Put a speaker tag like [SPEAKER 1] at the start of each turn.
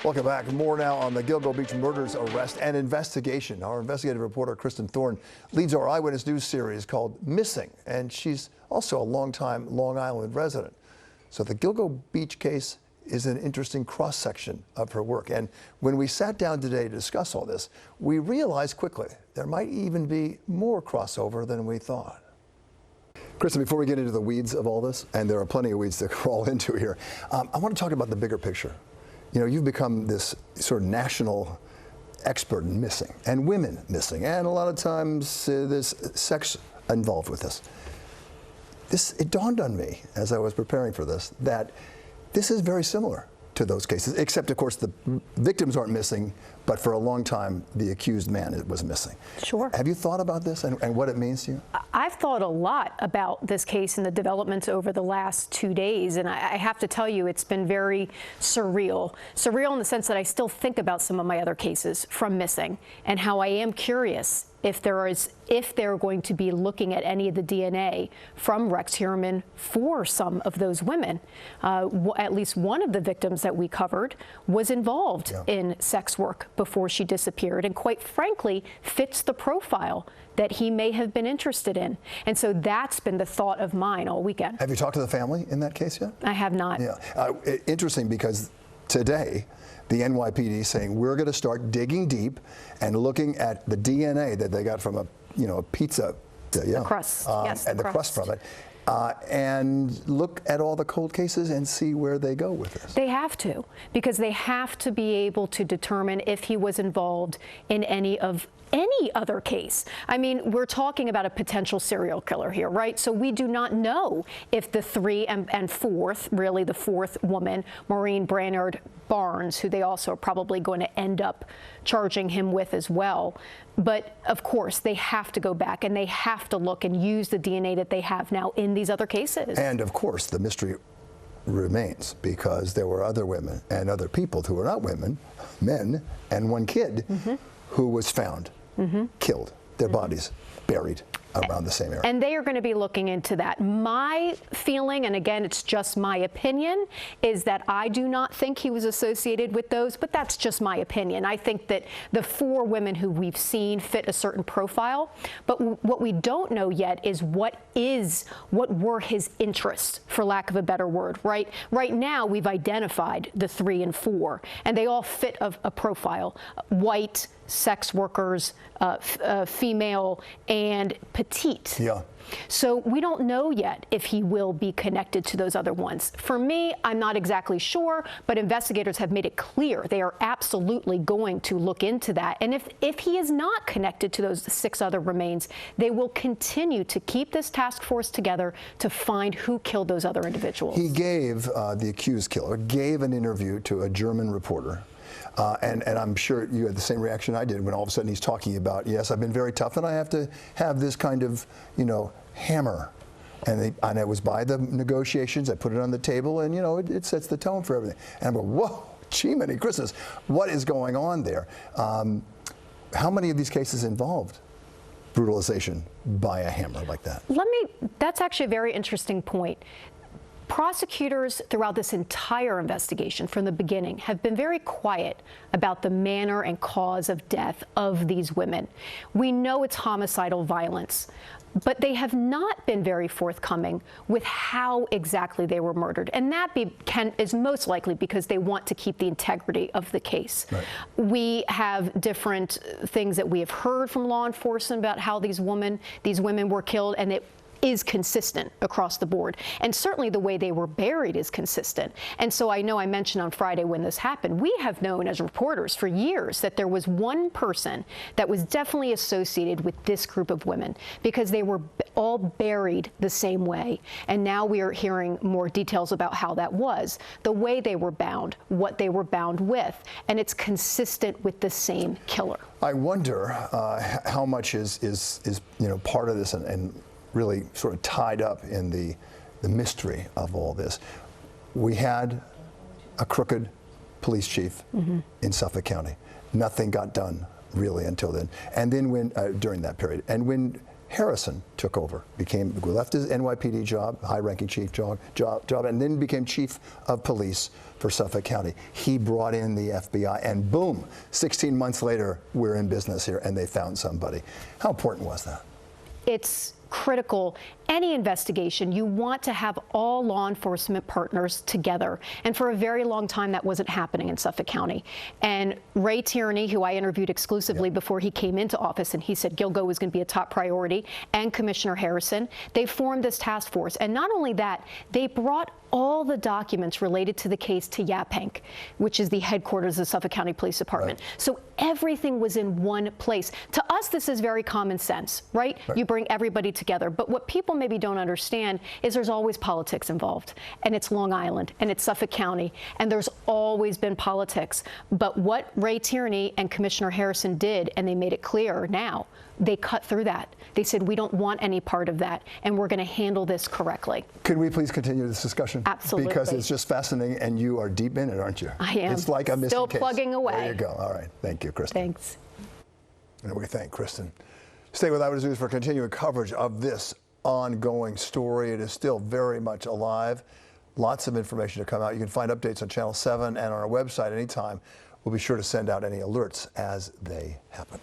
[SPEAKER 1] Welcome back. More now on the Gilgo Beach murders, arrest, and investigation. Our investigative reporter, Kristin Thorne, leads our Eyewitness News series called Missing, and she's also a longtime Long Island resident. So the Gilgo Beach case is an interesting cross-section of her work. And when we sat down today to discuss all this, we realized quickly there might even be more crossover than we thought. Kristin, before we get into the weeds of all this, and there are plenty of weeds to crawl into here, I want to talk about the bigger picture. You know, you've become this sort of national expert in missing, and women missing, and a lot of times there's sex involved with this. It dawned on me as I was preparing for this that this is very similar to those cases, except of course the victims aren't missing, but for a long time the accused man was missing.
[SPEAKER 2] Sure.
[SPEAKER 1] Have you thought about this and what it means to you?
[SPEAKER 2] I've thought a lot about this case and the developments over the last 2 days, and I have to tell you it's been very surreal. Surreal in the sense that I still think about some of my other cases from missing and how I am curious if they're going to be looking at any of the DNA from Rex Heuermann for some of those women. At least one of the victims that we covered was involved in sex work before she disappeared, and quite frankly fits the profile that he may have been interested in. And so that's been the thought of mine all weekend.
[SPEAKER 1] Have you talked to the family in that case yet?
[SPEAKER 2] I have not.
[SPEAKER 1] Yeah, interesting, because today the NYPD is saying we're going to start digging deep and looking at the DNA that they got from a pizza,
[SPEAKER 2] the crust, yes,
[SPEAKER 1] and the crust from it, and look at all the cold cases and see where they go with this.
[SPEAKER 2] They have to, because they have to be able to determine if he was involved in any other case. I mean, we're talking about a potential serial killer here, right? So we do not know if the really the fourth woman, Maureen Brainerd Barnes, who they also are probably going to end up charging him with as well. But of course, they have to go back and they have to look and use the DNA that they have now in these other cases.
[SPEAKER 1] And of course, the mystery remains, because there were other women and other people who were not women, men, and one kid who was found killed, their bodies buried around the same area.
[SPEAKER 2] And they are going to be looking into that. My feeling, and again, it's just my opinion, is that I do not think he was associated with those, but that's just my opinion. I think that the 4 women who we've seen fit a certain profile, but what we don't know yet is what were his interests, for lack of a better word, right? Right now, we've identified the 3 and 4, and they all fit a profile: white, sex workers, female, and petite.
[SPEAKER 1] Yeah.
[SPEAKER 2] So we don't know yet if he will be connected to those other ones. For me, I'm not exactly sure, but investigators have made it clear they are absolutely going to look into that. And if he is not connected to those 6 other remains, they will continue to keep this task force together to find who killed those other individuals.
[SPEAKER 1] He gave, the accused killer, gave an interview to a German reporter. And I'm sure you had the same reaction I did when all of a sudden he's talking about, yes, I've been very tough and I have to have this kind of, hammer. And it was by the negotiations. I put it on the table, and, it sets the tone for everything. And I'm going, whoa, gee, many Christmas, what is going on there? How many of these cases involved brutalization by a hammer like that?
[SPEAKER 2] That's actually a very interesting point. Prosecutors throughout this entire investigation from the beginning have been very quiet about the manner and cause of death of these women. We know it's homicidal violence, but they have not been very forthcoming with how exactly they were murdered. And that is most likely because they want to keep the integrity of the case. Right. We have different things that we have heard from law enforcement about how these women were killed, and it is consistent across the board. And certainly the way they were buried is consistent. And so I know I mentioned on Friday when this happened, we have known as reporters for years that there was one person that was definitely associated with this group of women, because they were all buried the same way. And now we are hearing more details about how that was, the way they were bound, what they were bound with, and it's consistent with the same killer.
[SPEAKER 1] I wonder how much is part of this and really sort of tied up in the mystery of all this. We had a crooked police chief in Suffolk County. Nothing got done really until then. And then during that period, and when Harrison took over, left his NYPD job, high-ranking chief job, and then became chief of police for Suffolk County. He brought in the FBI, and boom, 16 months later, we're in business here, and they found somebody. How important was that?
[SPEAKER 2] It's critical. Any investigation, you want to have all law enforcement partners together. And for a very long time, that wasn't happening in Suffolk County. And Ray Tierney, who I interviewed exclusively before he came into office, and he said Gilgo was going to be a top priority, and Commissioner Harrison, they formed this task force. And not only that, they brought all the documents related to the case to Yaphank, which is the headquarters of the Suffolk County Police Department. Right. So everything was in one place. To us, this is very common sense, right? You bring everybody together. But what people maybe don't understand is there's always politics involved. And it's Long Island, and it's Suffolk County, and there's always been politics. But what Ray Tierney and Commissioner Harrison did, and they made it clear now, they cut through that. They said, we don't want any part of that, and we're going to handle this correctly.
[SPEAKER 1] Can we please continue this discussion?
[SPEAKER 2] Absolutely.
[SPEAKER 1] Because it's just fascinating, and you are deep in it, aren't you?
[SPEAKER 2] I am.
[SPEAKER 1] It's like a missing
[SPEAKER 2] Still
[SPEAKER 1] case.
[SPEAKER 2] plugging away.
[SPEAKER 1] There you go. All right. Thank you, Kristin.
[SPEAKER 2] Thanks.
[SPEAKER 1] And we thank Kristin. Stay with Eyewitness News for continuing coverage of this ongoing story. It is still very much alive. Lots of information to come out. You can find updates on Channel 7 and on our website anytime. We'll be sure to send out any alerts as they happen.